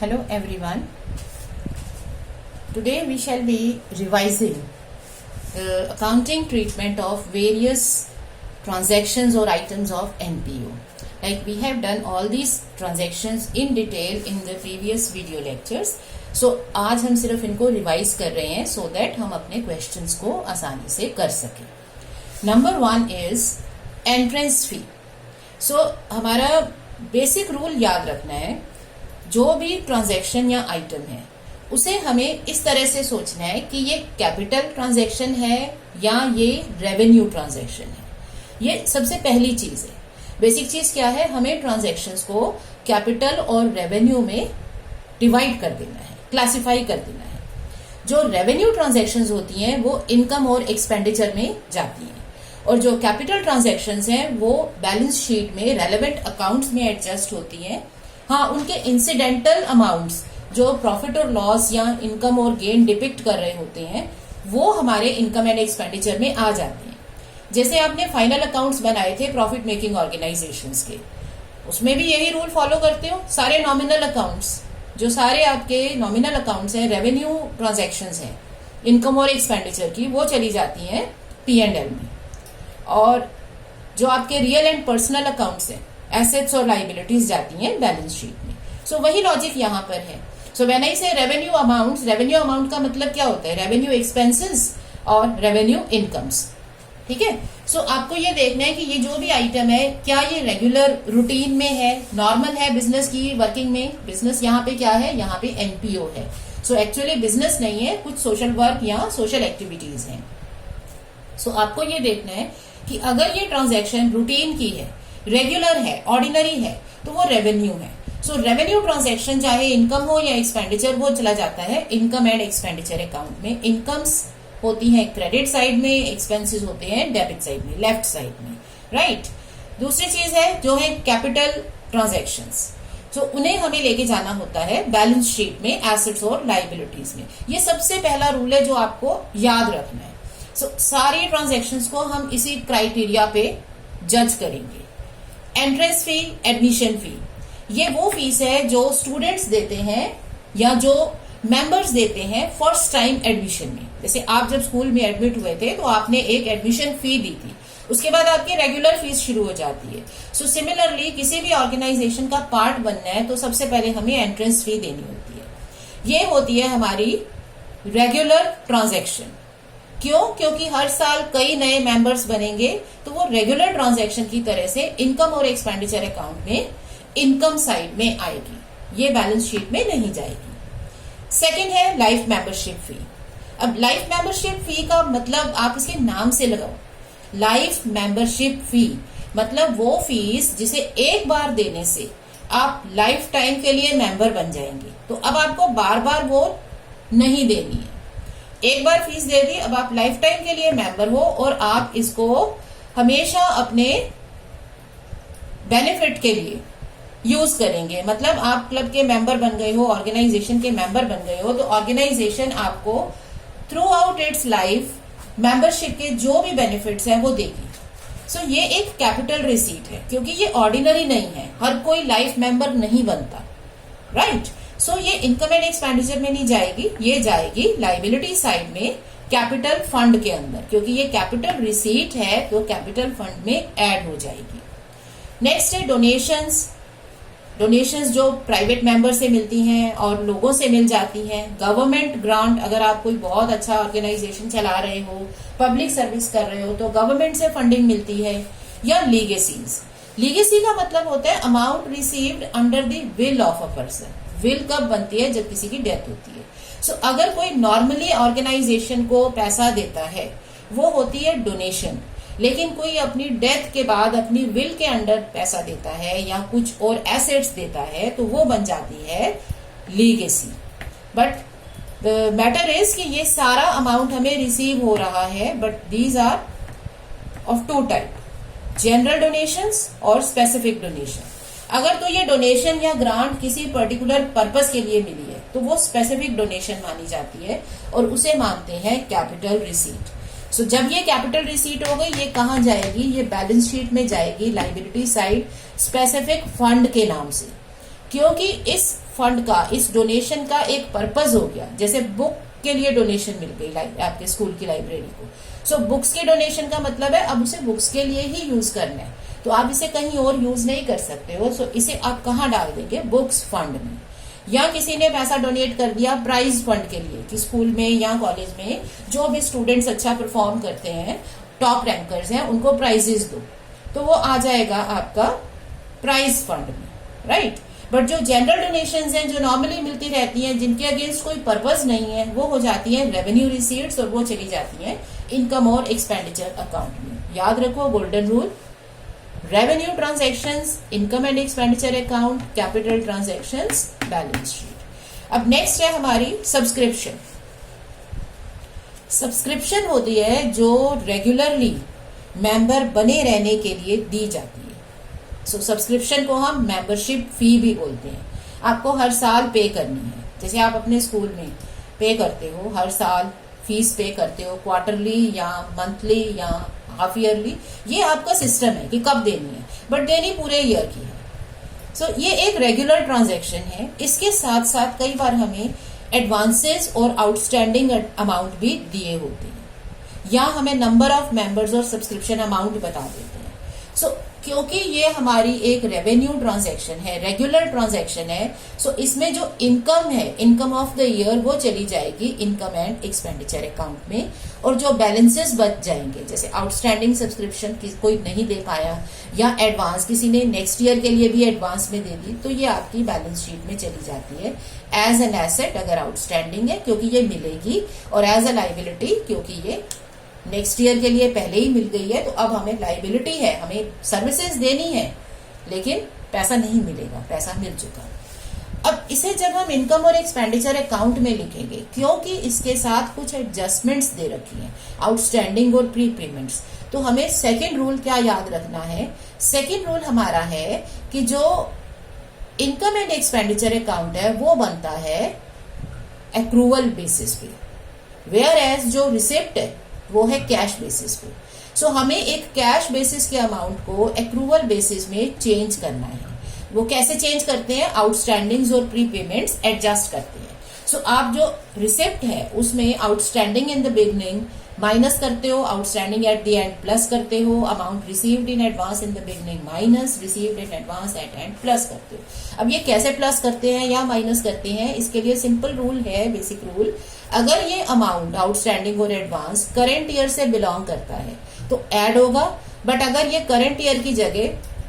Hello everyone. Today we shall be revising the accounting treatment of various transactions or items of NPO. Like we have done all these transactions in detail in the previous video lectures. So आज हम सिर्फ इनको revise कर रहे हैं so that हम अपने questions को आसानी से कर सकें. Number 1 is entrance fee. So हमारा बेसिक रूल याद रखना है, जो भी ट्रांजैक्शन या आइटम है उसे हमें इस तरह से सोचना है कि ये कैपिटल ट्रांजैक्शन है या ये रेवेन्यू ट्रांजैक्शन है. ये सबसे पहली चीज है. बेसिक चीज क्या है, हमें ट्रांजैक्शंस को कैपिटल और रेवेन्यू में डिवाइड कर देना है, क्लासिफाई कर देना है. जो रेवेन्यू ट्रांजैक्शंस होती हैं वो इनकम और एक्सपेंडिचर में जाती हैं, और जो कैपिटल ट्रांजैक्शंस हैं वो बैलेंस शीट में रेलेवेंट अकाउंट्स में एडजस्ट होती हैं. हाँ, उनके इंसिडेंटल अमाउंट्स जो प्रॉफिट और लॉस या इनकम और गेन डिपिक्ट कर रहे होते हैं वो हमारे इनकम एंड एक्सपेंडिचर में आ जाते हैं. जैसे आपने फाइनल अकाउंट्स बनाए थे प्रॉफिट मेकिंग ऑर्गेनाइजेशंस के, उसमें भी यही रूल फॉलो करते हो. सारे नॉमिनल अकाउंट्स, जो सारे आपके नॉमिनल अकाउंट्स हैं, रेवेन्यू ट्रांजैक्शंस हैं इनकम और एक्सपेंडिचर की, वो चली जाती हैं P&L में. और जो आपके रियल एंड पर्सनल अकाउंट्स हैं, एसेट्स और लाइबिलिटीज जाती हैं बैलेंस शीट में. सो वही लॉजिक यहाँ पर है. सो व्हेन आई से रेवेन्यू अमाउंट्स, रेवेन्यू अमाउंट का मतलब क्या होता है, रेवेन्यू एक्सपेंसेस और रेवेन्यू इनकम्स. ठीक है. सो आपको ये देखना है कि ये जो भी आइटम है क्या ये रेगुलर रूटीन में है, नॉर्मल है बिजनेस की वर्किंग में. बिजनेस यहाँ पे क्या है, यहाँ पे एनपीओ है. सो एक्चुअली बिजनेस नहीं है, कुछ सोशल वर्क या सोशल एक्टिविटीज हैं. सो आपको ये देखना है कि अगर ये ट्रांजैक्शन रूटीन की है, रेगुलर है, ऑर्डिनरी है, तो वो रेवेन्यू है. सो रेवेन्यू ट्रांजैक्शन चाहे इनकम हो या एक्सपेंडिचर, वो चला जाता है इनकम एंड एक्सपेंडिचर अकाउंट में. इनकम्स होती हैं क्रेडिट साइड में, एक्सपेंसेस होते हैं डेबिट साइड में, लेफ्ट साइड में. राइट. दूसरी चीज है जो है कैपिटल ट्रांजैक्शंस. सो उन्हें हमें लेके जाना होता है बैलेंस शीट में, एसेट्स और लाइबिलिटीज में. ये सबसे पहला रूल है जो आपको याद रखना है. सो सारे ट्रांजैक्शंस को हम इसी क्राइटेरिया पे जज करेंगे. एंट्रेंस फी, एडमिशन फी, ये वो फीस है जो स्टूडेंट्स देते हैं या जो मेंबर्स देते हैं फर्स्ट टाइम एडमिशन में. जैसे आप जब स्कूल में एडमिट हुए थे तो आपने एक एडमिशन फी दी थी, उसके बाद आपकी रेगुलर फीस शुरू हो जाती है. सो सिमिलरली किसी भी ऑर्गेनाइजेशन का पार्ट बनना है तो सबसे पहले हमें एंट्रेंस फी देनी होती है. ये होती है हमारी रेगुलर ट्रांजैक्शन. क्यों? क्योंकि हर साल कई नए मेंबर्स बनेंगे, तो वो रेगुलर ट्रांजैक्शन की तरह से इनकम और एक्सपेंडिचर अकाउंट में इनकम साइड में आएगी, ये बैलेंस शीट में नहीं जाएगी. सेकंड है लाइफ मेंबरशिप फी. अब लाइफ मेंबरशिप फी का मतलब आप इसके नाम से लगाओ. लाइफ मेंबरशिप फी मतलब वो फीस जिसे एक बार देने से आप लाइफ टाइम के लिए मेंबर बन जाएंगे. तो अब आपको बार बार वो नहीं देनी है. एक बार फीस दे दी, अब आप लाइफ टाइम के लिए मेंबर हो और आप इसको हमेशा अपने बेनिफिट के लिए यूज करेंगे. मतलब आप क्लब के मेंबर बन गए हो, ऑर्गेनाइजेशन के मेंबर बन गए हो, तो ऑर्गेनाइजेशन आपको through out it's life membership के जो भी बेनिफिट्स हैं वो देगी. सो ये एक कैपिटल रिसीट है, क्योंकि ये ऑर्डिनरी नहीं है, हर कोई लाइफ मेंबर नहीं बनता. राइट. सो ये इनकम एंड एक्सपेंडिचर में नहीं जाएगी, ये जाएगी लाइबिलिटी साइड में कैपिटल फंड के अंदर, क्योंकि ये कैपिटल रिसीट है तो कैपिटल फंड में ऐड हो जाएगी. नेक्स्ट है डोनेशंस. डोनेशंस जो प्राइवेट मेंबर से मिलती हैं और लोगों से मिल जाती हैं. गवर्नमेंट ग्रांट, अगर आप कोई बहुत अच्छा ऑर्गेनाइजेशन चला रहे हो, पब्लिक सर्विस कर रहे हो, तो गवर्नमेंट से फंडिंग मिलती है. या लीगेसीज. लीगेसी का मतलब होता है amount received under the will of a person. Will कब बनती है, जब किसी की डेथ होती है. सो अगर कोई नॉर्मली ऑर्गेनाइजेशन को पैसा देता है वो होती है डोनेशन. लेकिन कोई अपनी डेथ के बाद अपनी विल के अंडर पैसा देता है या कुछ और एसेट्स देता है तो वो बन जाती है legacy. But the matter is कि ये सारा अमाउंट हमें रिसीव हो रहा है, but these are of two type, general donations और स्पेसिफिक डोनेशन. अगर तो ये डोनेशन या ग्रांट किसी पर्टिकुलर पर्पस के लिए मिली है तो वो स्पेसिफिक डोनेशन मानी जाती है और उसे मानते हैं कैपिटल रिसीट. सो जब ये कैपिटल रिसीट हो गई, ये कहाँ जाएगी, ये बैलेंस शीट में जाएगी लाइबिलिटी साइड स्पेसिफिक फंड के नाम से. क्योंकि इस फंड का, इस डोनेशन का एक पर्पज हो गया। जैसे बुक के लिए डोनेशन मिल गई आपके स्कूल की लाइब्रेरी को, सो बुक्स के डोनेशन का मतलब है अब उसे बुक्स के लिए ही यूज करना है, तो आप इसे कहीं और यूज नहीं कर सकते हो। सो इसे आप कहाँ डाल देंगे? बुक्स फंड में। या किसी ने पैसा डोनेट कर दिया प्राइज फंड के लिए कि स्कूल में या कॉलेज में जो भी स्टूडेंट्स अच्छा परफॉर्म करते हैं, टॉप रैंकर्स हैं, उनको प्राइजेस दो, तो वो आ जाएगा आपका प्राइज फंड में, राइट। बट जो जनरल डोनेशंस हैं, जो नॉर्मली मिलती रहती हैं, जिनके अगेंस्ट कोई पर्पज नहीं है, वो हो जाती है रेवेन्यू रिसीट्स और वो चली जाती है इनकम और एक्सपेंडिचर अकाउंट में। याद रखो golden rule, revenue transactions income and expenditure account, capital transactions balance sheet. अब नेक्स्ट है हमारी सब्सक्रिप्शन। सब्सक्रिप्शन होती है जो रेगुलरली मेंबर बने रहने के लिए दी जाती है। सो सब्सक्रिप्शन को हम मेंबरशिप फी भी बोलते हैं। आपको हर साल पे करनी है, जैसे आप अपने स्कूल में पे करते हो, हर साल फीस पे करते हो, क्वार्टरली या मंथली या हाफ ईयरली, ये आपका सिस्टम है कि कब देनी है, बट देनी पूरे ईयर की है। सो ये एक रेगुलर ट्रांजैक्शन है। इसके साथ साथ कई बार हमें एडवांसेस और आउटस्टैंडिंग अमाउंट भी दिए होते हैं, या हमें नंबर ऑफ मेंबर्स और सब्सक्रिप्शन अमाउंट बता देते हैं। सो क्योंकि ये हमारी एक रेवेन्यू ट्रांजैक्शन है, रेगुलर ट्रांजैक्शन है, सो इसमें जो इनकम है, इनकम ऑफ द ईयर, वो चली जाएगी इनकम एंड एक्सपेंडिचर अकाउंट में, और जो बैलेंसेस बच जाएंगे, जैसे आउटस्टैंडिंग सब्सक्रिप्शन कोई नहीं दे पाया या एडवांस किसी ने नेक्स्ट ईयर के लिए भी एडवांस में दे दी, तो ये आपकी बैलेंस शीट में चली जाती है एज एन एसेट अगर आउटस्टैंडिंग है, क्योंकि ये मिलेगी, और एज अ लाइबिलिटी क्योंकि ये नेक्स्ट ईयर के लिए पहले ही मिल गई है, तो अब हमें लाइबिलिटी है, हमें सर्विसेज देनी है, लेकिन पैसा नहीं मिलेगा, पैसा मिल चुका। अब इसे जब हम इनकम और एक्सपेंडिचर अकाउंट में लिखेंगे, क्योंकि इसके साथ कुछ एडजस्टमेंट्स दे रखी हैं, आउटस्टैंडिंग और प्री पेमेंट्स, तो हमें सेकेंड रूल क्या याद रखना है? सेकेंड रूल हमारा है कि जो इनकम एंड एक्सपेंडिचर अकाउंट है वो बनता है एक्रूवल बेसिस पे, वेयर एज जो रिसिप्ट है वो है कैश बेसिस पे। सो हमें एक कैश बेसिस के अमाउंट को एक्रूवल बेसिस में चेंज करना है। वो कैसे चेंज करते हैं? आउटस्टैंडिंग्स और प्री पेमेंट्स एडजस्ट करते हैं। सो आप जो रिसिप्ट है उसमें outstanding in the beginning minus करते हो, outstanding at the end plus करते हो, amount received in advance in the beginning minus received in advance at and plus करते हो। अब ये कैसे प्लस करते हैं या माइनस करते हैं, इसके लिए सिंपल रूल है, बेसिक रूल। अगर ये अमाउंट आउटस्टैंडिंग और एडवांस करंट ईयर से बिलोंग करता है तो ऐड होगा, बट अगर ये करंट ईयर की जगह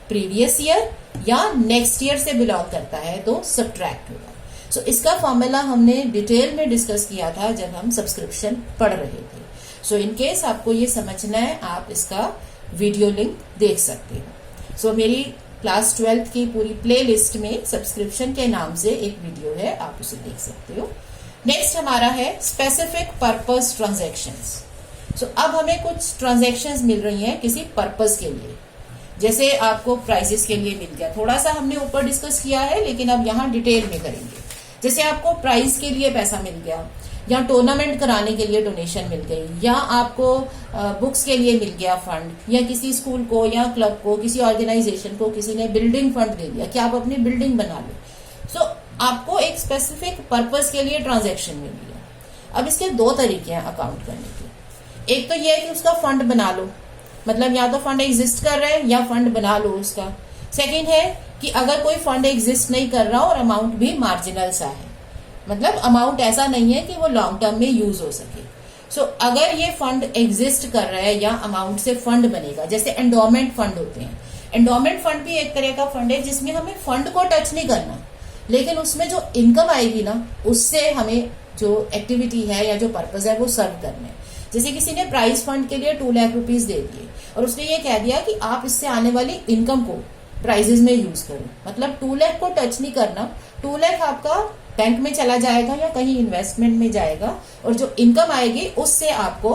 प्रीवियस ईयर या नेक्स्ट ईयर से बिलोंग करता है तो सब्ट्रैक्ट होगा। सो इसका फॉर्मूला हमने डिटेल में डिस्कस किया था जब हम सब्सक्रिप्शन पढ़ रहे थे। सो इन केस आपको ये समझना है, आप इसका वीडियो लिंक देख सकते हो। सो मेरी क्लास 12th की पूरी प्ले लिस्ट में सब्सक्रिप्शन के नाम से एक वीडियो है, आप उसे देख सकते हो। नेक्स्ट हमारा है स्पेसिफिक पर्पस ट्रांजैक्शंस। सो अब हमें कुछ ट्रांजैक्शंस मिल रही हैं किसी पर्पस के लिए, जैसे आपको प्राइजेस के लिए मिल गया, थोड़ा सा हमने ऊपर डिस्कस किया है लेकिन अब यहाँ डिटेल में करेंगे। जैसे आपको प्राइज के लिए पैसा मिल गया, या टूर्नामेंट कराने के लिए डोनेशन मिल गई, या आपको बुक्स के लिए मिल गया फंड, या किसी स्कूल को या क्लब को, किसी ऑर्गेनाइजेशन को किसी ने बिल्डिंग फंड दे दिया कि आप अपनी बिल्डिंग बना लो। सो आपको एक स्पेसिफिक पर्पस के लिए ट्रांजैक्शन मिल गया। अब इसके दो तरीके हैं अकाउंट करने के। एक तो ये है कि उसका फंड बना लो, मतलब या तो फंड एग्जिस्ट कर रहा है या फंड बना लो उसका। सेकंड है कि अगर कोई फंड एग्जिस्ट नहीं कर रहा और अमाउंट भी मार्जिनल सा है, मतलब अमाउंट ऐसा नहीं है कि वो लॉन्ग टर्म में यूज हो सके। सो अगर ये फंड एग्जिस्ट कर रहा है या अमाउंट से फंड बनेगा, जैसे एंडोमेंट फंड होते हैं। एंडोमेंट फंड भी एक तरह का फंड है जिसमें हमें फंड को टच नहीं करना, लेकिन उसमें जो इनकम आएगी ना उससे हमें जो एक्टिविटी है या जो पर्पज है वो सर्व करना है। जैसे किसी ने प्राइज फंड के लिए 2 लाख रुपीज दे दिए और उसने ये कह दिया कि आप इससे आने वाली इनकम को प्राइजेस में यूज करो, मतलब 2 लाख को टच नहीं करना। 2 लाख आपका बैंक में चला जाएगा या कहीं इन्वेस्टमेंट में जाएगा, और जो इनकम आएगी उससे आपको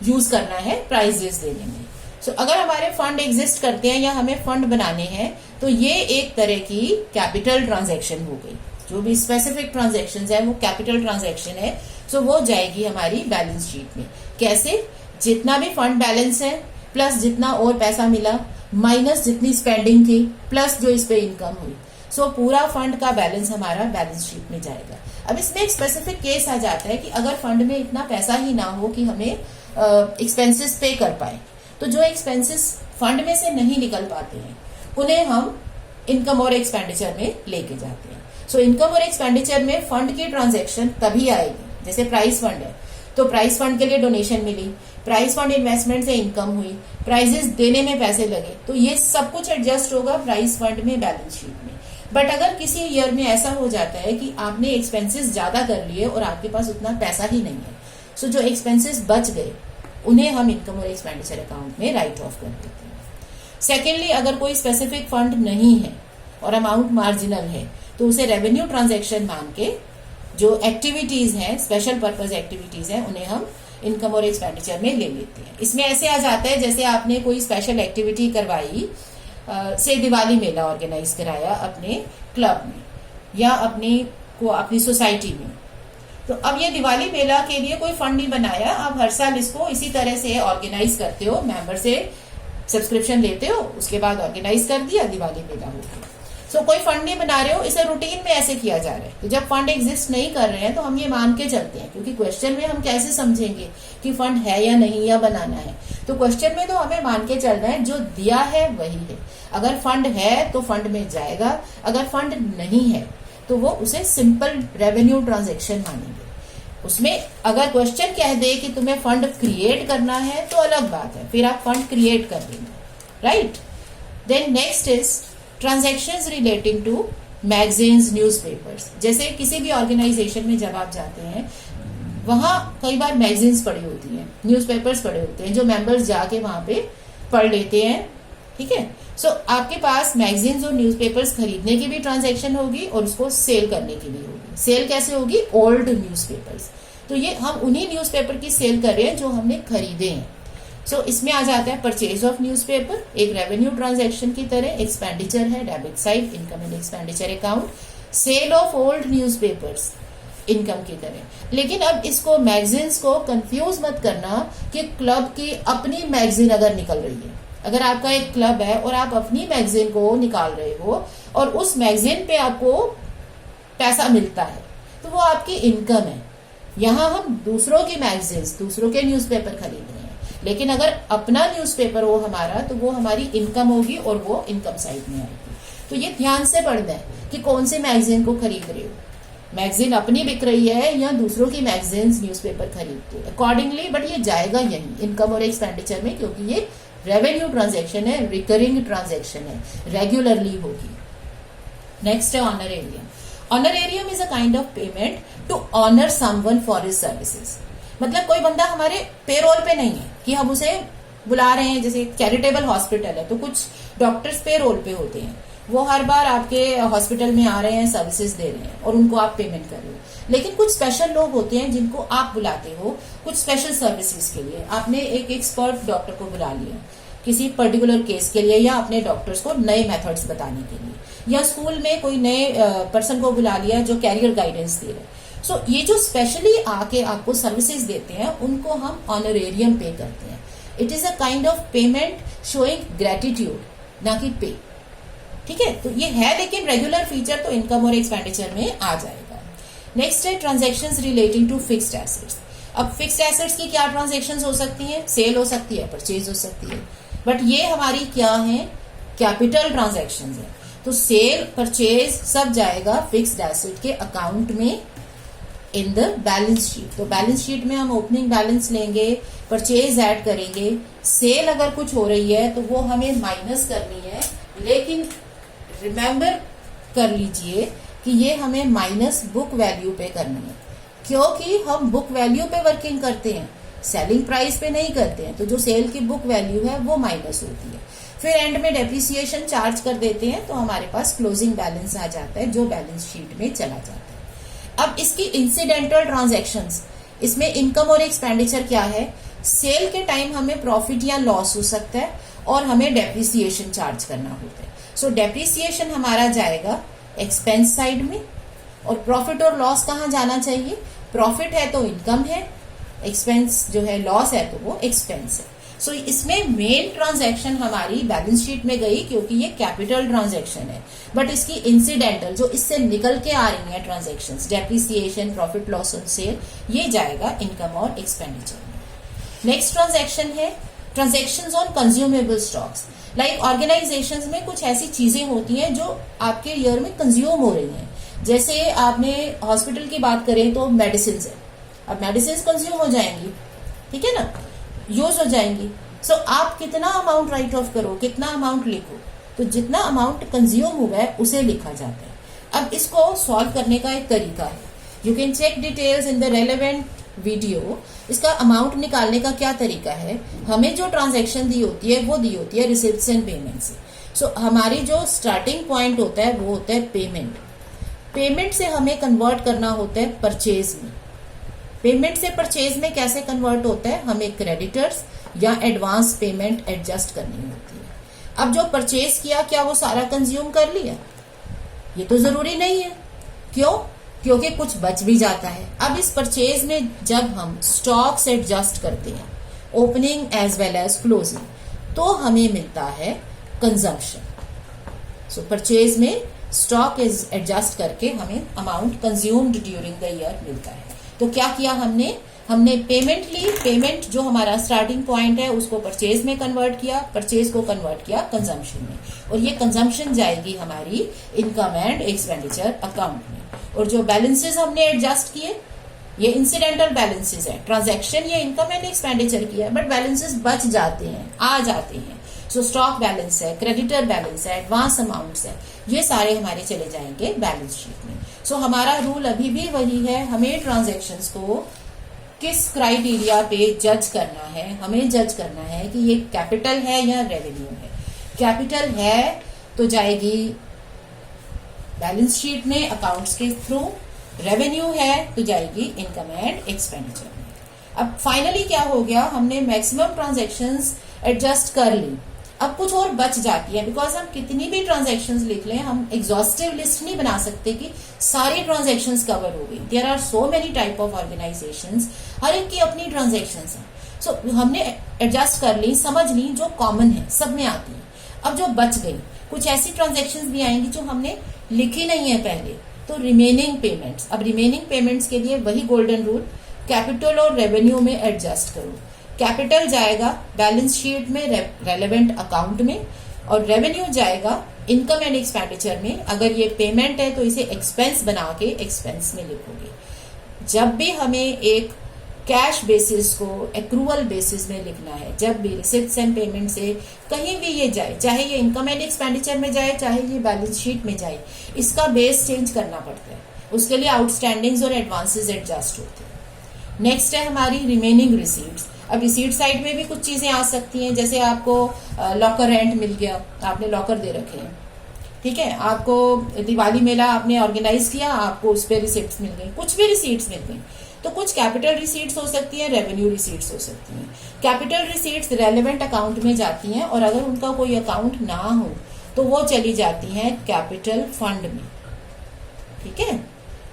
यूज करना है प्राइजेस देने में। सो अगर हमारे फंड एग्जिस्ट करते हैं या हमें फंड बनाने हैं तो ये एक तरह की कैपिटल ट्रांजैक्शन हो गई। जो भी स्पेसिफिक ट्रांजैक्शन है वो कैपिटल ट्रांजैक्शन है। सो वो जाएगी हमारी बैलेंस शीट में। कैसे? जितना भी फंड बैलेंस है प्लस जितना और पैसा मिला माइनस जितनी स्पेंडिंग थी प्लस जो इस पे इनकम हुई, सो पूरा फंड का बैलेंस हमारा बैलेंस शीट में जाएगा। अब इसमें एक स्पेसिफिक केस आ जाता है कि अगर फंड में इतना पैसा ही ना हो कि हमें एक्सपेंसेस पे कर पाए, तो जो एक्सपेंसेस फंड में से नहीं निकल पाते हैं उन्हें हम इनकम और एक्सपेंडिचर में लेके जाते हैं। सो इनकम और एक्सपेंडिचर में फंड की ट्रांजैक्शन तभी आएगी, जैसे प्राइस फंड है तो प्राइस फंड के लिए डोनेशन मिली, प्राइस फंड इन्वेस्टमेंट से इनकम हुई, प्राइजेस देने में पैसे लगे, तो ये सब कुछ एडजस्ट होगा प्राइस फंड में बैलेंस शीट में। बट अगर किसी ईयर में ऐसा हो जाता है कि आपने एक्सपेंसेस ज्यादा कर लिए और आपके पास उतना पैसा ही नहीं है, सो जो एक्सपेंसेस बच गए उन्हें हम इनकम और एक्सपेंडिचर अकाउंट में राइट ऑफ कर देते हैं। सेकेंडली, अगर कोई स्पेसिफिक फंड नहीं है और अमाउंट मार्जिनल है तो उसे रेवेन्यू ट्रांजैक्शन मान के जो एक्टिविटीज हैं, स्पेशल पर्पज एक्टिविटीज हैं, उन्हें हम इनकम और एक्सपेंडिचर में ले लेते हैं। इसमें ऐसे आ जाता है जैसे आपने कोई स्पेशल एक्टिविटी करवाई, से दिवाली मेला ऑर्गेनाइज कराया अपने क्लब में या अपनी सोसाइटी में, तो अब ये दिवाली मेला के लिए कोई फंड नहीं बनाया, आप हर साल इसको इसी तरह से ऑर्गेनाइज करते हो, मेंबर से सब्सक्रिप्शन लेते हो, उसके बाद ऑर्गेनाइज कर दिया, दिवाली मेला हो गया। सो कोई फंड नहीं बना रहे हो, इसे रूटीन में ऐसे किया जा रहा है। तो जब फंड एग्जिस्ट नहीं कर रहे हैं तो हम ये मान के चलते हैं, क्योंकि क्वेश्चन में हम कैसे समझेंगे कि फंड है या नहीं या बनाना है, तो क्वेश्चन में तो हमें मान के चलना है जो दिया है वही है। अगर फंड है तो फंड में जाएगा, अगर फंड नहीं है तो वो उसे सिंपल रेवेन्यू ट्रांजेक्शन मानेंगे। उसमें अगर क्वेश्चन कह दे कि तुम्हें फंड क्रिएट करना है तो अलग बात है, फिर आप फंड क्रिएट कर देंगे, right. Then next is transactions relating to magazines, newspapers. जैसे किसी भी ऑर्गेनाइजेशन में जब आप जाते हैं वहां कई बार मैगजीन्स पड़ी होती हैं, न्यूज़पेपर्स पड़े होते हैं जो मेंबर्स जाके वहां पे पढ़ लेते हैं, ठीक है। सो आपके पास मैगजीन्स और न्यूज़पेपर्स खरीदने की भी ट्रांजैक्शन होगी और उसको सेल करने की भी होगी। सेल कैसे होगी? ओल्ड न्यूज़पेपर्स, तो ये हम उन्हीं न्यूज़पेपर की सेल कर रहे हैं जो हमने खरीदे हैं। सो इसमें आ जाता है परचेज ऑफ न्यूज़पेपर, एक रेवेन्यू ट्रांजैक्शन की तरह, एक्सपेंडिचर है debit side, income and expenditure account. Sale of old newspapers income की तरह। लेकिन अब इसको मैगजीन्स को कंफ्यूज मत करना कि क्लब की अपनी मैगजीन अगर निकल रही है, अगर आपका एक क्लब है और आप अपनी मैगजीन को निकाल रहे हो और उस मैगजीन पे आपको पैसा मिलता है तो वो आपकी इनकम है। यहां हम दूसरों की मैगजीन्स, दूसरों के न्यूज़पेपर खरीद रहे हैं, लेकिन अगर अपना न्यूज़पेपर हो हमारा तो वो हमारी इनकम होगी और वो इनकम साइड में आएगी। तो ये ध्यान से पढ़ना है कि कौन से मैगजीन को खरीद रहे हो, मैगजीन अपनी बिक रही है या दूसरों की मैगजीन न्यूज़पेपर खरीदते हो अकॉर्डिंगली। बट ये जाएगा यही इनकम और एक्सपेंडिचर में, क्योंकि ये रेवेन्यू ट्रांजैक्शन है, रिकरिंग ट्रांजैक्शन है, रेगुलरली होगी। नेक्स्ट है honorarium. Honorarium is a kind of payment to honour someone for his services. मतलब कोई बंदा हमारे पेरोल पे नहीं है कि हम उसे बुला रहे हैं, जैसे चैरिटेबल हॉस्पिटल है तो कुछ डॉक्टर्स पेरोल पे होते हैं, वो हर बार आपके हॉस्पिटल में आ रहे हैं, सर्विसेज दे रहे हैं और उनको आप पेमेंट कर रहे हो। लेकिन कुछ स्पेशल लोग होते हैं जिनको आप बुलाते हो कुछ स्पेशल सर्विसेज के लिए। आपने एक एक्सपर्ट डॉक्टर को बुला लिया किसी पर्टिकुलर केस के लिए, या अपने डॉक्टर्स को नए मेथड्स बताने के लिए, या स्कूल में कोई नए पर्सन को बुला लिया जो कैरियर गाइडेंस दे रहे हैं। सो ये जो स्पेशली आके आपको सर्विसेज देते हैं उनको हम ऑनरेरियम पे करते हैं। It is a kind of payment showing gratitude, ना कि पे, ठीक है। तो ये है, लेकिन रेगुलर फीचर तो इनकम और एक्सपेंडिचर में आ जाएगा। नेक्स्ट है transactions relating to fixed assets. अब फिक्स्ड एसेट्स की क्या ट्रांजैक्शंस हो सकती हैं? सेल हो सकती है, परचेज हो सकती है, बट ये हमारी क्या है? कैपिटल ट्रांजैक्शंस है। तो सेल, परचेज सब जाएगा फिक्स्ड एसेट के अकाउंट में इन द बैलेंस शीट। तो बैलेंस शीट में हम ओपनिंग बैलेंस लेंगे, परचेज ऐड करेंगे, सेल अगर कुछ हो रही है तो वो हमें माइनस करनी है। लेकिन रिमेंबर कर लीजिए कि ये हमें माइनस बुक वैल्यू पे करनी है, क्योंकि हम बुक वैल्यू पे वर्किंग करते हैं, सेलिंग प्राइस पे नहीं करते हैं। तो जो सेल की बुक वैल्यू है वो माइनस होती है। फिर एंड में डेप्रिसिएशन चार्ज कर देते हैं तो हमारे पास क्लोजिंग बैलेंस आ जाता है जो बैलेंस शीट में चला जाता है। अब इसकी इंसिडेंटल ट्रांजैक्शंस, इसमें इनकम और एक्सपेंडिचर क्या है? सेल के टाइम हमें प्रॉफिट या लॉस हो सकता है और हमें डेप्रिसिएशन चार्ज करना होता है। सो डेप्रिसिएशन हमारा जाएगा एक्सपेंस साइड में, और प्रॉफिट और लॉस कहाँ जाना चाहिए? प्रॉफिट है तो इनकम है, एक्सपेंस जो है लॉस है तो वो एक्सपेंस है। सो इसमें मेन ट्रांजैक्शन हमारी बैलेंस शीट में गई क्योंकि ये कैपिटल ट्रांजैक्शन है, बट इसकी इंसिडेंटल जो इससे निकल के आ रही है transactions, depreciation, profit loss on sale, ये जाएगा इनकम और एक्सपेंडिचर में। नेक्स्ट ट्रांजैक्शन है transactions on consumable stocks. Like organisations में कुछ ऐसी चीजें होती हैं जो आपके ईयर में कंज्यूम हो रही हैं। जैसे आपने हॉस्पिटल की बात करें तो मेडिसिन है, अब मेडिसिन कंज्यूम हो जाएंगी, ठीक है ना, यूज हो जाएंगी। सो आप कितना अमाउंट राइट ऑफ करो, कितना अमाउंट लिखो, तो जितना अमाउंट कंज्यूम हुआ है उसे लिखा जाता है। अब इसको सॉल्व करने का एक तरीका है, you can check details in the relevant video. इसका अमाउंट निकालने का क्या तरीका है, हमें जो ट्रांजैक्शन दी होती है वो दी होती है रिसिप्ट्स एंड पेमेंट से। सो हमारी जो स्टार्टिंग पॉइंट होता है वो होता है पेमेंट। पेमेंट से हमें कन्वर्ट करना होता है परचेज में। पेमेंट से परचेज में कैसे कन्वर्ट होता है, हमें क्रेडिटर्स या एडवांस पेमेंट एडजस्ट करनी होती है। अब जो परचेज किया क्या वो सारा कंज्यूम कर लिया, ये तो जरूरी नहीं है। क्यों? क्योंकि कुछ बच भी जाता है। अब इस परचेज में जब हम स्टॉक्स एडजस्ट करते हैं, opening as well as closing, तो हमें मिलता है कंजम्पशन। सो परचेज में स्टॉक इज एडजस्ट करके हमें amount consumed during the year मिलता है। तो क्या किया हमने पेमेंट ली, पेमेंट जो हमारा स्टार्टिंग पॉइंट है उसको परचेज में कन्वर्ट किया, परचेज को कन्वर्ट किया कंजम्पशन में, और ये कंजम्पशन जाएगी हमारी इनकम एंड एक्सपेंडिचर अकाउंट में। और जो बैलेंसेस हमने एडजस्ट किए ये इंसिडेंटल बैलेंसेस है, ट्रांजैक्शन ये इनकम एंड एक्सपेंडिचर की है, बट बैलेंसेस बच जाते हैं, आ जाते हैं। सो स्टॉक बैलेंस है, क्रेडिटर बैलेंस है, एडवांस अमाउंट्स है, ये सारे हमारे चले जाएंगे बैलेंस शीट में। सो हमारा रूल अभी भी वही है, हमें ट्रांजैक्शंस को किस क्राइटेरिया पे जज करना है, हमें जज करना है कि ये कैपिटल है या रेवेन्यू है। कैपिटल है तो जाएगी बैलेंस शीट में अकाउंट्स के थ्रू, रेवेन्यू है तो जाएगी इनकम एंड एक्सपेंडिचर में। अब फाइनली क्या हो गया, हमने मैक्सिमम ट्रांजैक्शंस एडजस्ट कर ली, अब कुछ और बच जाती है। बिकॉज हम कितनी भी ट्रांजैक्शंस लिख लें, हम एग्जॉस्टिव लिस्ट नहीं बना सकते कि सारी ट्रांजैक्शंस कवर हो गई। There are so many type of organisations, हर एक की अपनी ट्रांजैक्शंस हैं। सो हमने एडजस्ट कर ली, समझ ली, जो कॉमन है सब में आती है। अब जो बच गई, कुछ ऐसी ट्रांजैक्शंस भी आएंगी जो हमने लिखी नहीं है पहले, तो रिमेनिंग पेमेंट्स। अब रिमेनिंग पेमेंट्स के लिए वही गोल्डन रूल, कैपिटल और रेवेन्यू में एडजस्ट करो। कैपिटल जाएगा बैलेंस शीट में रेलेवेंट अकाउंट में, और रेवेन्यू जाएगा इनकम एंड एक्सपेंडिचर में। अगर ये पेमेंट है तो इसे एक्सपेंस बना के एक्सपेंस में लिखोगे। जब भी हमें एक कैश बेसिस को एक्रूअल बेसिस में लिखना है, जब भी रिसिप्ट्स एंड पेमेंट से कहीं भी ये जाए, चाहे ये इनकम एंड एक्सपेंडिचर में जाए, चाहे ये बैलेंस शीट में जाए, इसका बेस चेंज करना पड़ता है। उसके लिए आउटस्टैंडिंग्स और एडवांसेस एडजस्ट होते हैं। नेक्स्ट है हमारी रिमेनिंग रिसीट्स। अब रिसीट साइड में भी कुछ चीजें आ सकती हैं, जैसे आपको लॉकर रेंट मिल गया, आपने लॉकर दे रखे हैं, ठीक है, आपको दिवाली मेला आपने ऑर्गेनाइज किया, आपको उस पर रिसीट्स मिल गई, कुछ भी रिसीट्स मिल गई। तो कुछ कैपिटल रिसीट्स हो सकती हैं, रेवेन्यू रिसीट्स हो सकती हैं। कैपिटल रिसीट्स रेलेवेंट अकाउंट में जाती हैं, और अगर उनका कोई अकाउंट ना हो तो वो चली जाती हैं कैपिटल फंड में, ठीक है,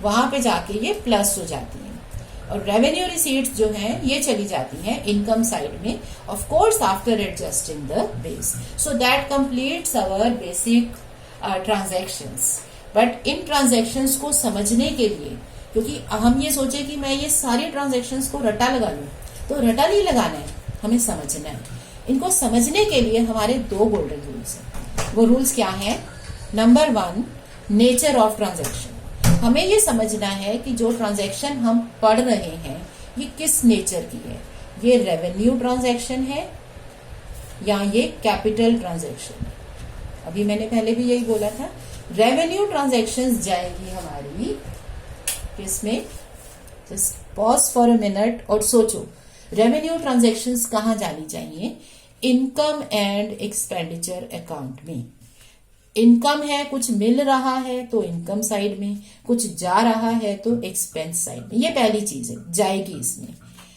वहां पे जाके ये प्लस हो जाती हैं। और रेवेन्यू रिसीट्स जो हैं ये चली जाती हैं इनकम साइड में, of course after adjusting the base. So that completes our basic transactions. But इन ट्रांजैक्शंस को समझने के लिए, क्योंकि हम ये सोचे कि मैं ये सारी ट्रांजैक्शंस को रटा लगा लूं, तो रटा नहीं लगाना है, हमें समझना है। इनको समझने के लिए हमारे दो गोल्डन रूल्स हैं। वो रूल्स क्या हैं? Number 1, nature of transaction. हमें ये समझना है कि जो ट्रांजैक्शन हम पढ़ रहे हैं ये किस नेचर की है। ये रेवेन्यू ट्रांजैक्शन है या ये कैपिटल ट्रांजैक्शन है। अभी मैंने पहले भी यही बोला था, रेवेन्यू ट्रांजैक्शंस जाएगी हमारी किसमें? Just pause for a minute और सोचो, रेवेन्यू ट्रांजैक्शंस कहाँ जानी चाहिए? इनकम एंड एक्सपेंडिचर अकाउंट में। इनकम है, कुछ मिल रहा है तो इनकम साइड में, कुछ जा रहा है तो एक्सपेंस साइड में। ये पहली चीज है, जाएगी इसमें।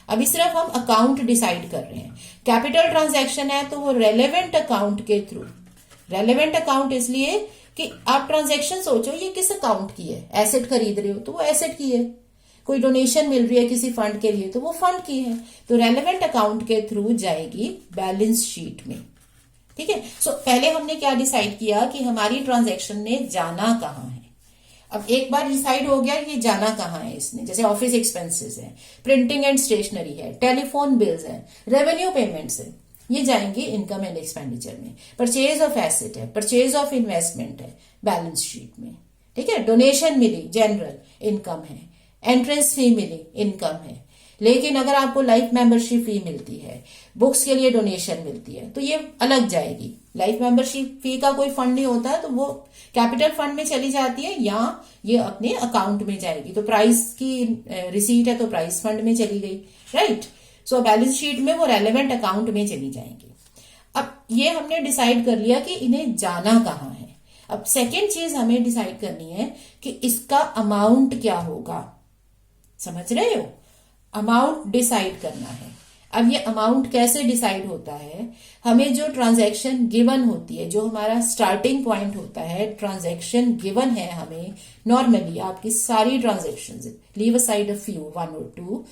अभी सिर्फ हम अकाउंट डिसाइड कर रहे हैं। कैपिटल ट्रांजैक्शन है तो वो रेलेवेंट अकाउंट के थ्रू, रेलेवेंट अकाउंट इसलिए कि आप ट्रांजैक्शन सोचो ये किस अकाउंट की है। एसेट खरीद रहे हो तो वो एसेट की है, कोई डोनेशन मिल रही है किसी फंड के लिए तो वो फंड की है, तो रेलेवेंट अकाउंट के थ्रू जाएगी बैलेंस शीट में। ठीक है, सो पहले हमने क्या डिसाइड किया कि हमारी ट्रांजैक्शन ने जाना कहाँ है। अब एक बार डिसाइड हो गया ये जाना कहाँ है इसने, जैसे ऑफिस एक्सपेंसेस है, प्रिंटिंग एंड स्टेशनरी है, टेलीफोन बिल्स है, रेवेन्यू पेमेंट्स है, ये जाएंगे इनकम एंड एक्सपेंडिचर में। परचेज ऑफ एसेट है, परचेज ऑफ इन्वेस्टमेंट है बैलेंस शीट में। ठीक है, डोनेशन मिली जनरल इनकम है, एंट्रेंस फी मिली इनकम है। लेकिन अगर आपको लाइफ मेंबरशिप फी मिलती है, बुक्स के लिए डोनेशन मिलती है, तो ये अलग जाएगी। लाइफ मेंबरशिप फी का कोई फंड नहीं होता है तो वो कैपिटल फंड में चली जाती है या ये अपने अकाउंट में जाएगी। तो प्राइस की रिसीट है तो प्राइस फंड में चली गई, राइट। सो बैलेंस शीट में वो रेलेवेंट अकाउंट में चली जाएंगी। अब ये हमने डिसाइड कर लिया कि इन्हें जाना कहाँ है। अब सेकेंड चीज हमें डिसाइड करनी है कि इसका अमाउंट क्या होगा। समझ रहे हो, अमाउंट डिसाइड करना है। अब ये अमाउंट कैसे डिसाइड होता है, हमें जो ट्रांजैक्शन गिवन होती है, जो हमारा स्टार्टिंग पॉइंट होता है, ट्रांजैक्शन गिवन है हमें नॉर्मली आपकी सारी transactions, leave aside a few 1 और 2,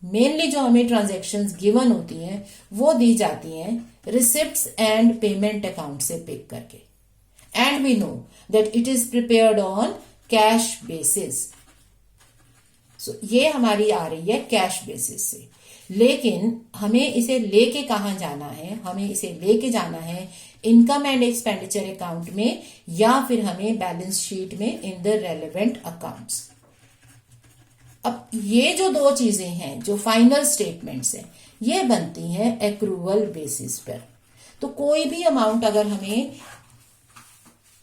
मेनली जो हमें ट्रांजैक्शंस गिवन होती हैं वो दी जाती हैं रिसिप्ट्स एंड पेमेंट अकाउंट से पिक करके। And we know that it is prepared on cash basis. So ये हमारी आ रही है कैश बेसिस से, लेकिन हमें इसे लेके कहाँ जाना है, हमें इसे लेके जाना है इनकम एंड एक्सपेंडिचर अकाउंट में या फिर हमें बैलेंस शीट में इन द रेलेवेंट अकाउंट्स। अब ये जो दो चीजें हैं जो फाइनल स्टेटमेंट्स हैं ये बनती हैं एक्रूवल बेसिस पर। तो कोई भी अमाउंट अगर हमें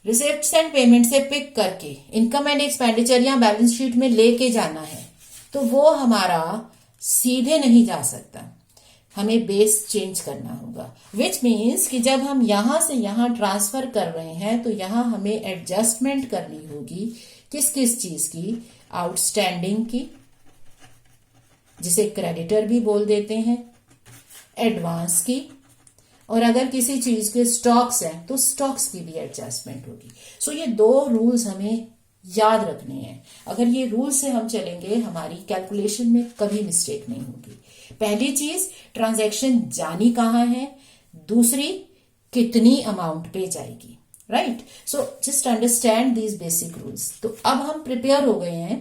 रिसिप्ट्स एंड पेमेंट से पिक करके इनकम एंड एक्सपेंडिचर या बैलेंस शीट में लेके जाना है तो वो हमारा सीधे नहीं जा सकता, हमें बेस चेंज करना होगा। विच मीन्स कि जब हम यहां से यहां ट्रांसफर कर रहे हैं तो यहां हमें एडजस्टमेंट करनी होगी किस किस चीज की, आउटस्टैंडिंग की जिसे क्रेडिटर भी बोल देते हैं, एडवांस की, और अगर किसी चीज के स्टॉक्स हैं तो स्टॉक्स की भी एडजस्टमेंट होगी। सो ये दो रूल्स हमें याद रखने हैं। अगर ये रूल से हम चलेंगे हमारी कैलकुलेशन में कभी मिस्टेक नहीं होगी। पहली चीज ट्रांजैक्शन जानी कहाँ है, दूसरी कितनी अमाउंट पे जाएगी, right. So just understand these basic rules. तो अब हम प्रिपेयर हो गए हैं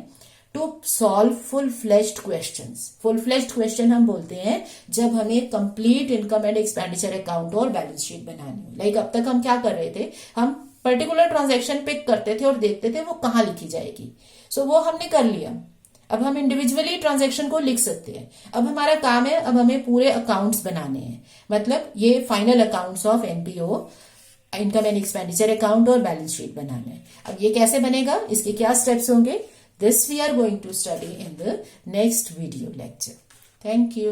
to solve full fleshed questions. Full fleshed question हम बोलते हैं जब हमें complete income and expenditure account और बैलेंस शीट बनानी हो। लाइक अब तक हम क्या कर रहे थे, हम पर्टिकुलर ट्रांजैक्शन पिक करते थे और देखते थे वो कहाँ लिखी जाएगी। सो वो हमने कर लिया। अब हम इंडिविजुअली ट्रांजैक्शन को लिख सकते हैं। अब हमारा काम है, अब हमें पूरे अकाउंट्स बनाने हैं, मतलब ये final accounts of NPO, income and expenditure account और बैलेंस शीट बनाना है। अब ये कैसे बनेगा, इसके क्या स्टेप्स होंगे, this we are going to study in the next video lecture. Thank you.